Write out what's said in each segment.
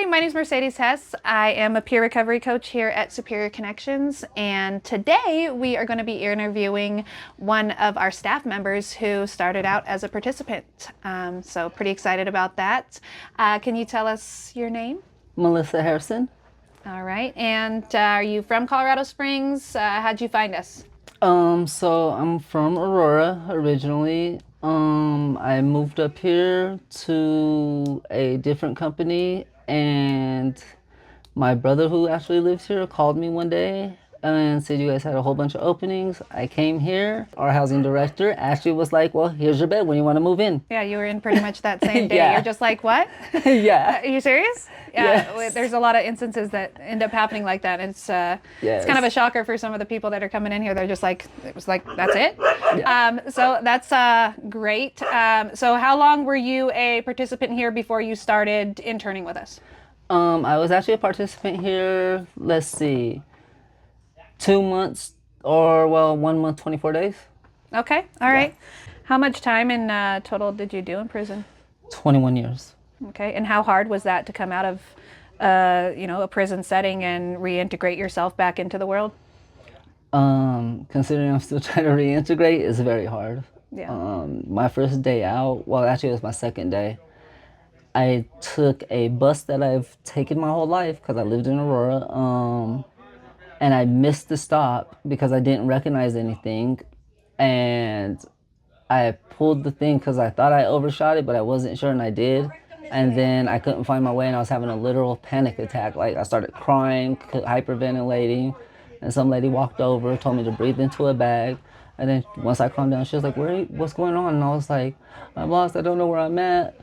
Hi, my name is Mercedes Hess. I am a peer recovery coach here at Superior Connections, and today we are going to be interviewing one of our staff members who started out as a participant. So pretty excited about that. Can you tell us your name? Melissa Harrison. All right, and are you from Colorado Springs? How'd you find us? So I'm from Aurora originally. I moved up here to a different company, and my brother, who actually lives here, called me one day and said you guys had a whole bunch of openings. I came here. Our housing director actually was like, "Well, here's your bed when you want to move in." Yeah, you were in pretty much that same day. Yeah. You're just like, what? Yeah. Are you serious? Yeah, Yes. there's a lot of instances that end up happening like that. It's kind of a Yes. shocker for some of the people that are coming in here. They're just like, it was like, that's it. Yeah. So that's great. So how long were you a participant here before you started interning with us? I was actually a participant here. Let's see, 2 months, or well, 1 month, 24 days. Okay, all Yeah. right. How much time in total did you do in prison? 21 years. Okay, and how hard was that to come out of, a prison setting and reintegrate yourself back into the world? Considering I'm still trying to reintegrate, it's very hard. Yeah. My first day out, well, actually, it was my second day. I took a bus that I've taken my whole life because I lived in Aurora, and I missed the stop because I didn't recognize anything. And I pulled the thing because I thought I overshot it, but I wasn't sure, and I did. And then I couldn't find my way, and I was having a literal panic attack. Like, I started crying, hyperventilating, and some lady walked over, told me to breathe into a bag. And then once I calmed down, she was like, what's going on? And I was like, I'm lost. I don't know where I'm at.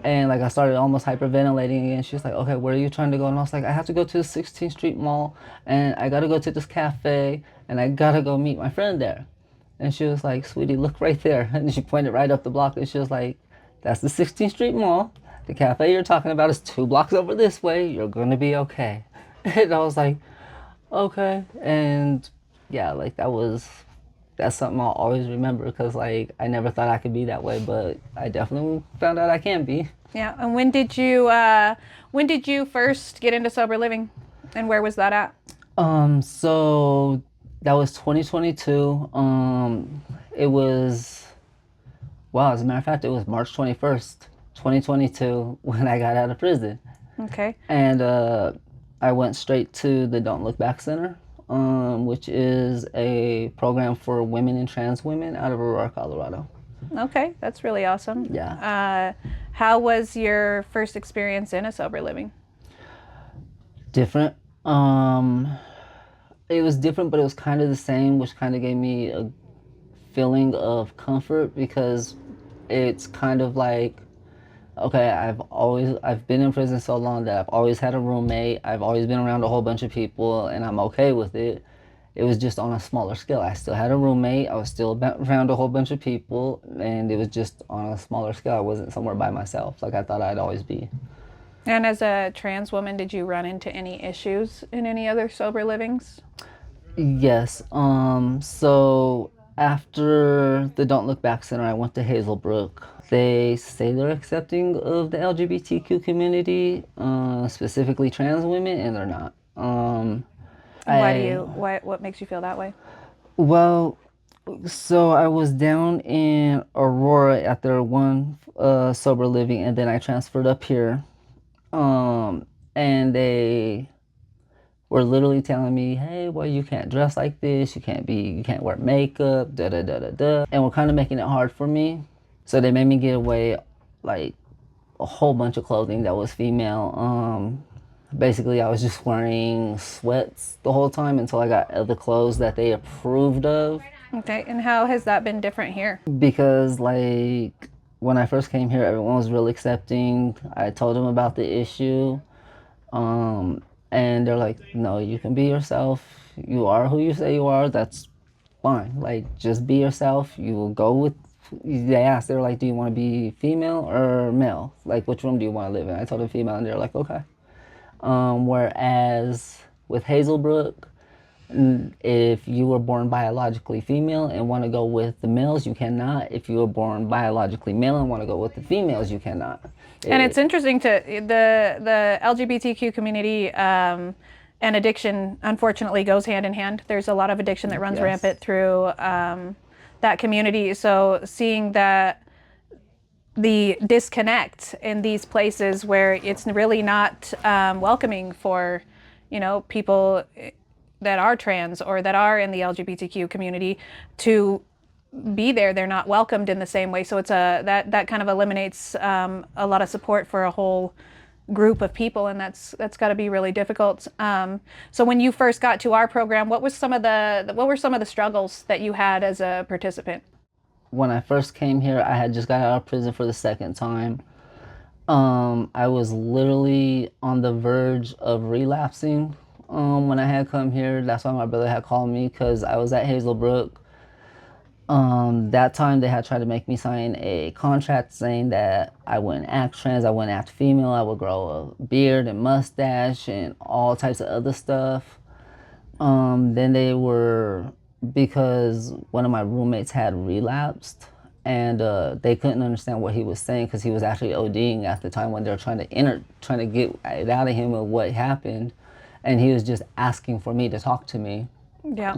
And like I started almost hyperventilating again. She was like, okay, where are you trying to go? And I was like, I have to go to the 16th Street Mall, and I gotta go to this cafe, and I gotta go meet my friend there. And she was like, sweetie, look right there. And she pointed right up the block, and she was like, that's the 16th Street Mall. The cafe you're talking about is 2 blocks over this way. You're gonna be okay. And I was like, okay. And yeah, like that's something I'll always remember because like I never thought I could be that way, but I definitely found out I can be. Yeah. And when did you first get into sober living, and where was that at? So that was 2022. It was wow, as a matter of fact, it was March 21st, 2022 when I got out of prison. Okay. And I went straight to the Don't Look Back Center, which is a program for women and trans women out of Aurora, Colorado. Okay. That's really awesome. Yeah. How was your first experience in a sober living? Different. It was different, but it was kind of the same, which kind of gave me a feeling of comfort because it's kind of like, okay, I've been in prison so long that I've always had a roommate. I've always been around a whole bunch of people, and I'm okay with it. It was just on a smaller scale. I still had a roommate. I was still around a whole bunch of people, and it was just on a smaller scale. I wasn't somewhere by myself like I thought I'd always be. And as a trans woman, did you run into any issues in any other sober livings? Yes. So after the Don't Look Back Center, I went to Hazelbrook. They say they're accepting of the LGBTQ community, specifically trans women, and they're not. And I what makes you feel that way? well, so I was down in Aurora at their one sober living, and then I transferred up here. And they were literally telling me, "Hey, well, you can't dress like this. You can't wear makeup, da da da da da." And were kind of making it hard for me. So they made me get away, like a whole bunch of clothing that was female. Basically, I was just wearing sweats the whole time until I got other clothes that they approved of. Okay. And how has that been different here? Because like when I first came here, everyone was really accepting. I told them about the issue. Um, and they're like, no, you can be yourself. You are who you say you are. That's fine. Like, just be yourself. You will go with. They asked, they're like, do you want to be female or male? Like, which room do you want to live in? I told them female, and they're like, okay. Whereas with Hazelbrook, If you were born biologically female and want to go with the males, you cannot. If you were born biologically male and want to go with the females, you cannot. And it's interesting to the LGBTQ community and addiction, unfortunately, goes hand in hand. There's a lot of addiction that runs Yes. rampant through that community. So seeing that the disconnect in these places where it's really not welcoming for, people that are trans or that are in the LGBTQ community to be there. They're not welcomed in the same way. So it's that kind of eliminates a lot of support for a whole group of people, and that's got to be really difficult. So when you first got to our program, what were some of the struggles that you had as a participant? When I first came here, I had just got out of prison for the second time. I was literally on the verge of relapsing when I had come here. That's why my brother had called me, because I was at Hazelbrook. That time they had tried to make me sign a contract saying that I wouldn't act trans, I wouldn't act female, I would grow a beard and mustache and all types of other stuff. Then because one of my roommates had relapsed, and they couldn't understand what he was saying because he was actually ODing at the time when they were trying to get it out of him of what happened, and he was just asking for me to talk to me. Yeah.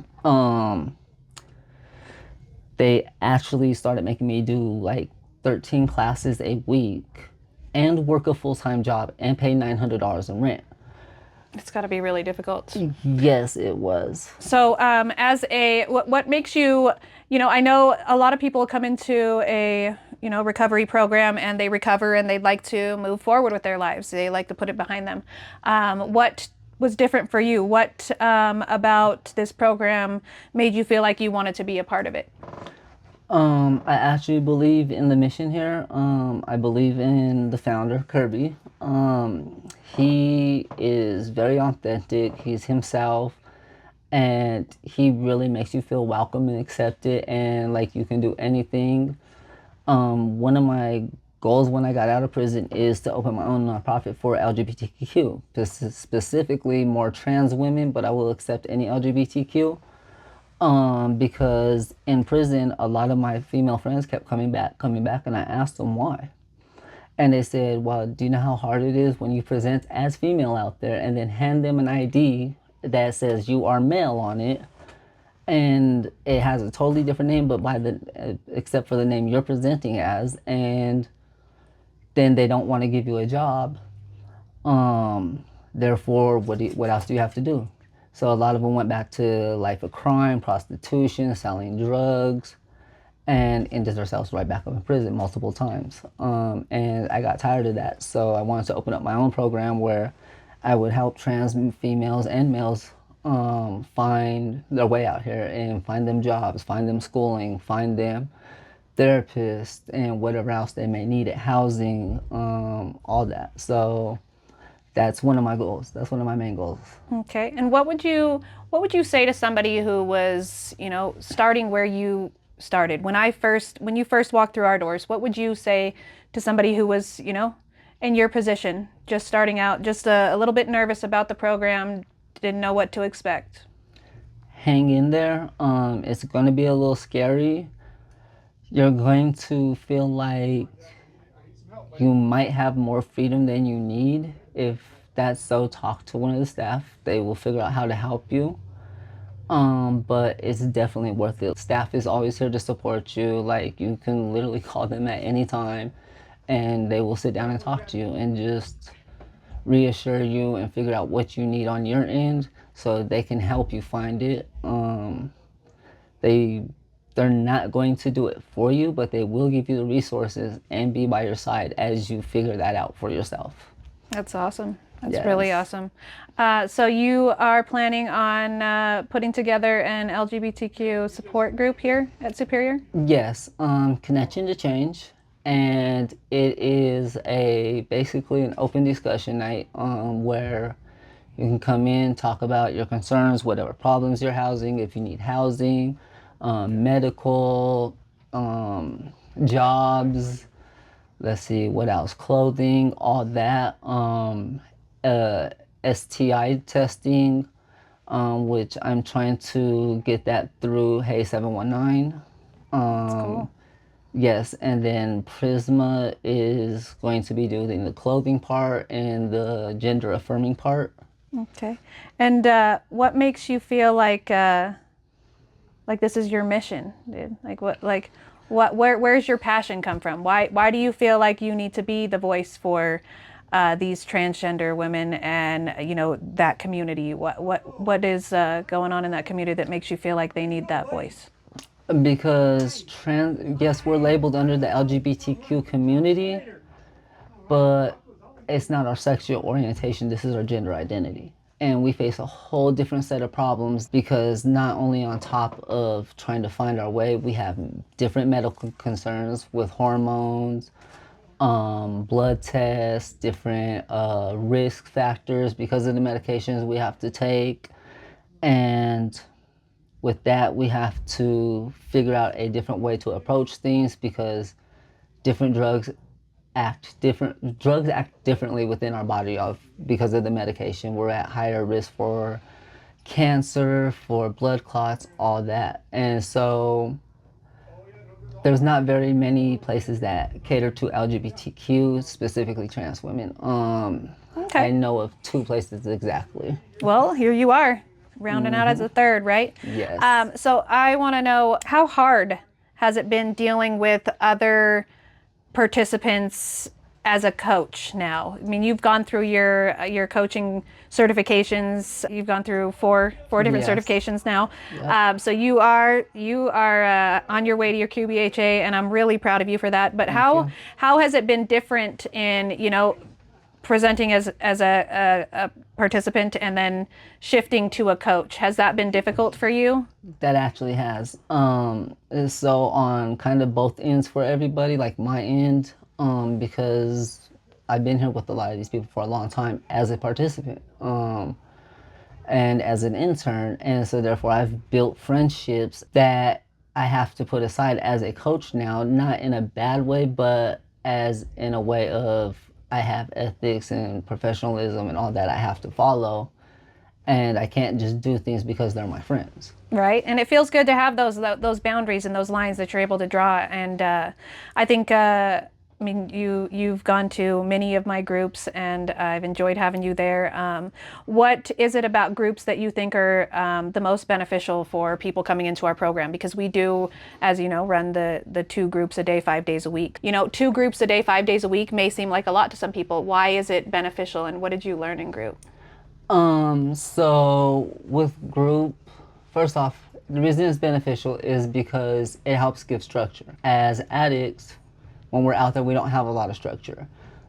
They actually started making me do like 13 classes a week and work a full-time job and pay $900 in rent. It's got to be really difficult. Yes, it was. So, what makes you, I know a lot of people come into a, recovery program and they recover and they'd like to move forward with their lives. They like to put it behind them. What was different for you? What about this program made you feel like you wanted to be a part of it? I actually believe in the mission here. I believe in the founder, Kirby. He is very authentic. He's himself, and he really makes you feel welcome and accepted, and like you can do anything. One of my goals when I got out of prison is to open my own nonprofit for LGBTQ, specifically more trans women, but I will accept any LGBTQ. Because in prison, a lot of my female friends kept coming back, and I asked them why. And they said, well, do you know how hard it is when you present as female out there and then hand them an ID that says you are male on it, and it has a totally different name, but except for the name you're presenting as, and then they don't want to give you a job. Therefore, what else do you have to do? So a lot of them went back to life of crime, prostitution, selling drugs, and ended themselves right back up in prison multiple times. And I got tired of that, so I wanted to open up my own program where I would help trans females and males find their way out here and find them jobs, find them schooling, find them therapists, and whatever else they may need, at housing, all that. So that's one of my goals. That's one of my main goals. Okay. And what would you say to somebody who was, starting where you started? When you first walked through our doors, what would you say to somebody who was, in your position, just starting out, just a little bit nervous about the program, didn't know what to expect? Hang in there. It's going to be a little scary. You're going to feel like you might have more freedom than you need. If that's so, talk to one of the staff. They will figure out how to help you. But it's definitely worth it. Staff is always here to support you. Like, you can literally call them at any time and they will sit down and talk to you and just reassure you and figure out what you need on your end so they can help you find it. They're not going to do it for you, but they will give you the resources and be by your side as you figure that out for yourself. That's awesome. That's Yes. really awesome. So you are planning on putting together an LGBTQ support group here at Superior? Yes, Connection to Change, and it is basically an open discussion night where you can come in, talk about your concerns, whatever problems you're housing, if you need housing, medical, jobs, let's see, what else, clothing, all that, STI testing, which I'm trying to get that through Hey 719. Cool. Yes, and then Prisma is going to be doing the clothing part and the gender affirming part. Okay. And what makes you feel like this is your mission, dude? Where's your passion come from? Why do you feel like you need to be the voice for these transgender women and that community? What is going on in that community that makes you feel like they need that voice? Because yes, we're labeled under the LGBTQ community, but it's not our sexual orientation. This is our gender identity. And we face a whole different set of problems because not only on top of trying to find our way, we have different medical concerns with hormones, blood tests, different risk factors because of the medications we have to take. And with that, we have to figure out a different way to approach things because different drugs act differently within our body because of the medication. We're at higher risk for cancer, for blood clots, all that. And so there's not very many places that cater to LGBTQ, specifically trans women. Okay. I know of 2 places exactly. Well, here you are, rounding out as a third, right? Yes. So I want to know, how hard has it been dealing with other participants as a coach now? I mean, you've gone through your coaching certifications. You've gone through four different Yes. certifications now. Yep. So you are on your way to your QBHA, and I'm really proud of you for that. But how has it been different in presenting as a participant and then shifting to a coach? Has that been difficult for you? That actually has. So on kind of both ends for everybody, like my end, because I've been here with a lot of these people for a long time as a participant, and as an intern, and so therefore I've built friendships that I have to put aside as a coach now, not in a bad way, but as in a way of I have ethics and professionalism and all that I have to follow. And I can't just do things because they're my friends. Right, and it feels good to have those boundaries and those lines that you're able to draw. And I think, I mean, you've gone to many of my groups, and I've enjoyed having you there. What is it about groups that you think are the most beneficial for people coming into our program? Because we do, as you know, run the 2 groups a day, 5 days a week. 2 groups a day, 5 days a week may seem like a lot to some people. Why is it beneficial, and what did you learn in group? So with group, first off, the reason it's beneficial is because it helps give structure. As addicts, when we're out there, we don't have a lot of structure.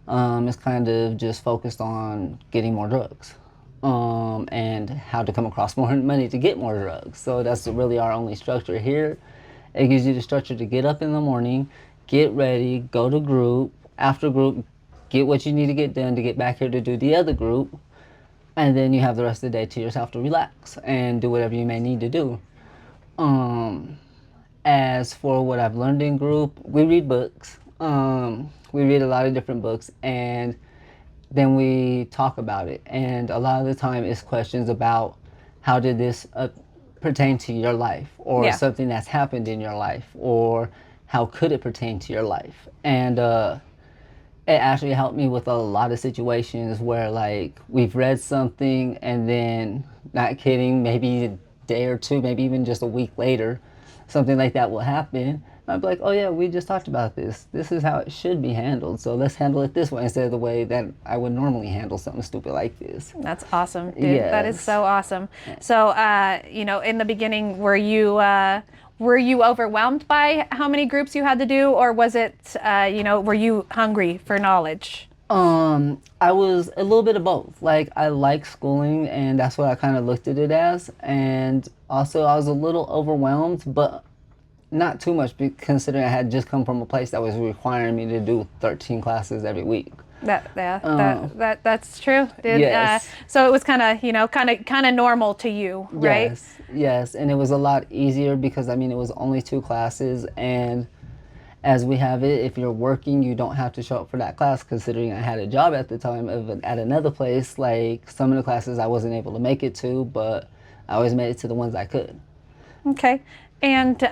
It's kind of just focused on getting more drugs, and how to come across more money to get more drugs. So that's really our only structure here. It gives you the structure to get up in the morning, get ready, go to group, after group, get what you need to get done to get back here to do the other group. And then you have the rest of the day to yourself to relax and do whatever you may need to do. As for what I've learned in group, we read books. We read a lot of different books, and then we talk about it. And a lot of the time it's questions about how did this pertain to your life, or something that's happened in your life, or how could it pertain to your life. And it actually helped me with a lot of situations where, like, we've read something and then, not kidding, maybe a day or 2, maybe even just a week later, something like that will happen. I'd be like, oh yeah, we just talked about this. This is how it should be handled. So let's handle it this way instead of the way that I would normally handle something stupid like this. That's awesome, dude. Yes. That is so awesome. So, in the beginning, were you overwhelmed by how many groups you had to do, or was it, were you hungry for knowledge? I was a little bit of both. Like, I like schooling, and that's what I kind of looked at it as. And also, I was a little overwhelmed, but not too much, considering I had just come from a place that was requiring me to do 13 classes every week. That's true, dude. Yes. So it was kind of normal to you, right? Yes, and it was a lot easier because it was only 2 classes, and as we have it, if you're working, you don't have to show up for that class. Considering I had a job at the time at another place, like some of the classes I wasn't able to make it to, but I always made it to the ones I could. Okay. And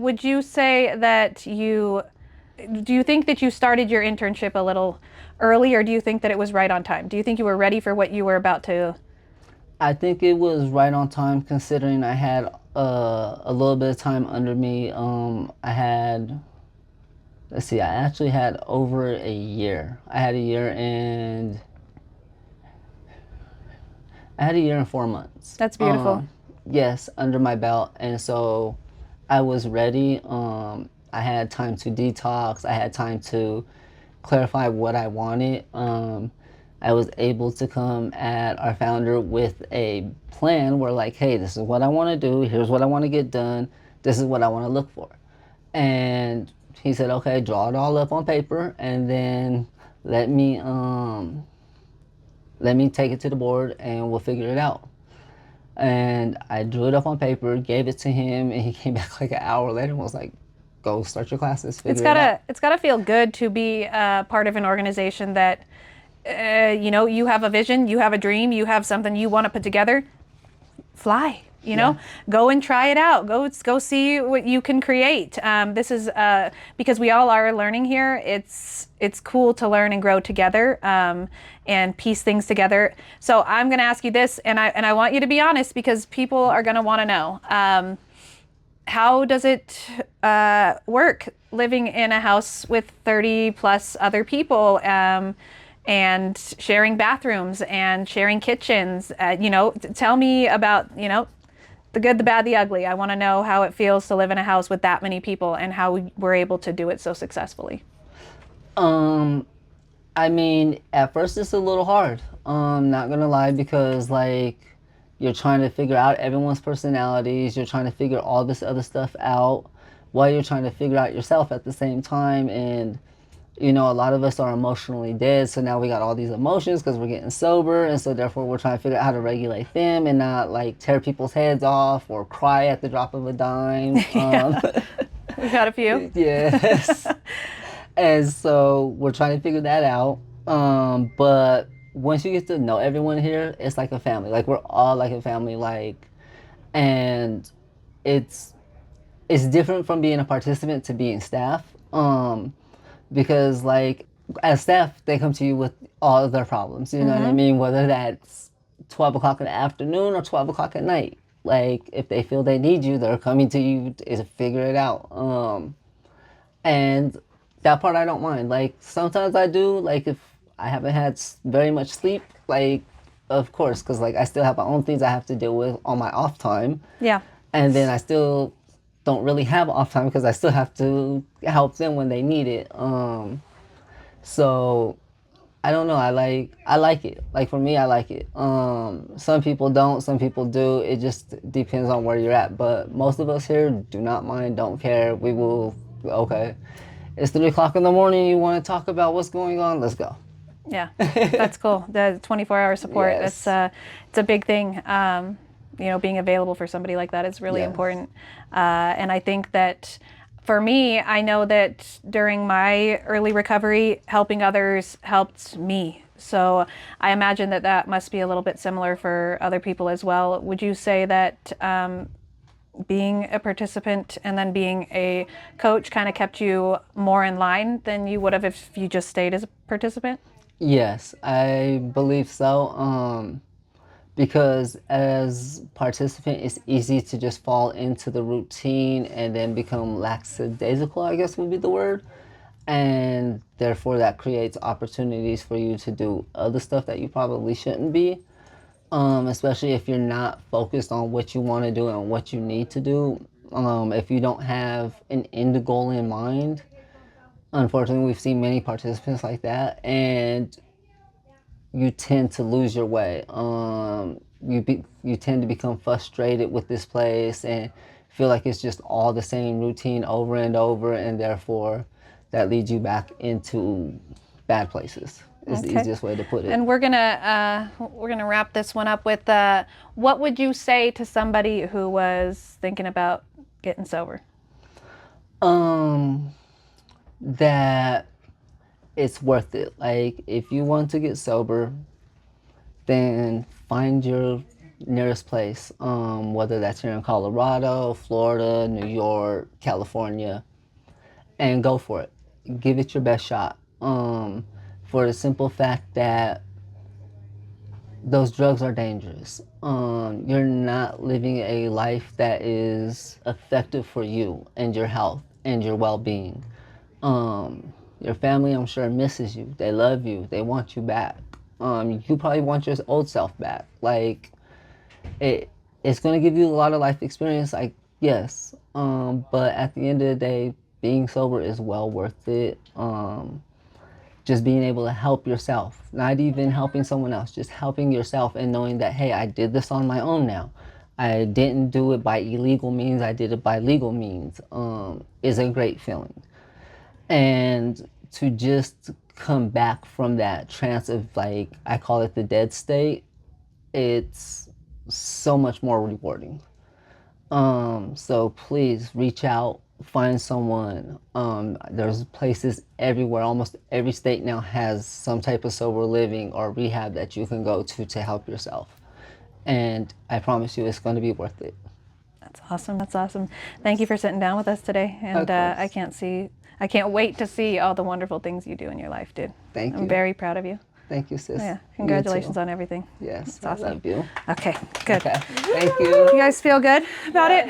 would you say that do you think that you started your internship a little early, or do you think that it was right on time? Do you think you were ready for what you were about to? I think it was right on time considering I had a little bit of time under me. I had, let's see, I actually had over a year. I had a year and 4 months. That's beautiful. Yes, under my belt. And so I was ready. I had time to detox. I had time to clarify what I wanted. I was able to come at our founder with a plan where, like, hey, this is what I want to do. Here's what I want to get done. This is what I want to look for. And he said, okay, draw it all up on paper, and then let me take it to the board, and we'll figure it out. And I drew it up on paper, gave it to him, and he came back like an hour later and was like, go start your classes, figure it out. It's gotta feel good to be part of an organization that you have a vision, you have a dream, you have something you want to put together. Fly. Go and try it out. Go see what you can create. This is because we all are learning here. It's cool to learn and grow together and piece things together. So I'm going to ask you this, and I want you to be honest because people are going to want to know. How does it work living in a house with 30 plus other people? And sharing bathrooms and sharing kitchens. Tell me about the good, the bad, the ugly. I want to know how it feels to live in a house with that many people and how we're able to do it so successfully. I mean, at first it's a little hard. Not gonna lie, because like you're trying to figure out everyone's personalities. You're trying to figure all this other stuff out while you're trying to figure out yourself at the same time. And a lot of us are emotionally dead, so now we got all these emotions because we're getting sober, and so therefore we're trying to figure out how to regulate them and not like tear people's heads off or cry at the drop of a dime. We've got a few. Yes. And so we're trying to figure that out. But once you get to know everyone here, it's like a family. Like we're all like a family. And it's different from being a participant to being staff. Because like as staff, they come to you with all of their problems. You know what I mean? Whether that's 12 o'clock in the afternoon or 12 o'clock at night. Like if they feel they need you, they're coming to you to figure it out. And that part I don't mind. Like sometimes I do. Like if I haven't had very much sleep, like of course, because like I still have my own things I have to deal with on my off time. Yeah. And then I still don't really have off time because I still have to help them when they need it. So I don't know. I like it. Like for me, I like it. Some people don't. Some people do. It just depends on where you're at. But most of us here do not mind. Don't care. We will. Okay, it's 3 o'clock in the morning. You want to talk about what's going on? Let's go. Yeah, that's cool. The 24-hour support. Yes. It's a big thing. Being available for somebody like that is really Yes. important. And I think that for me, I know that during my early recovery, helping others helped me. So I imagine that must be a little bit similar for other people as well. Would you say that being a participant and then being a coach kind of kept you more in line than you would have if you just stayed as a participant? Yes, I believe so. Because as participant, it's easy to just fall into the routine and then become lackadaisical, I guess would be the word. And therefore that creates opportunities for you to do other stuff that you probably shouldn't be. Especially if you're not focused on what you want to do and what you need to do. If you don't have an end goal in mind, unfortunately, we've seen many participants like that, and you tend to lose your way. You tend to become frustrated with this place and feel like it's just all the same routine over and over, and therefore that leads you back into bad places. Is the easiest way to put it. And we're gonna wrap this one up with what would you say to somebody who was thinking about getting sober? That it's worth it. Like if you want to get sober, then find your nearest place, whether that's here in Colorado, Florida, New York, California, and go for it. Give it your best shot. For the simple fact that those drugs are dangerous. You're not living a life that is effective for you and your health and your well-being. Your family, I'm sure, misses you. They love you. They want you back. You probably want your old self back. Like, it's going to give you a lot of life experience, like, yes. But at the end of the day, being sober is well worth it. Just being able to help yourself, not even helping someone else, just helping yourself and knowing that, hey, I did this on my own now. I didn't do it by illegal means, I did it by legal means, is a great feeling. And to just come back from that trance of, like, I call it the dead state, it's so much more rewarding. So please reach out, find someone. There's places everywhere. Almost every state now has some type of sober living or rehab that you can go to help yourself. And I promise you, it's going to be worth it. That's awesome. That's awesome. Thank you for sitting down with us today. And I can't wait to see all the wonderful things you do in your life, dude. Thank you. I'm very proud of you. Thank you, sis. Yeah. You Congratulations too. on everything. Yes, That's awesome. I love you. Okay, good. Okay. Thank you. You guys feel good about it?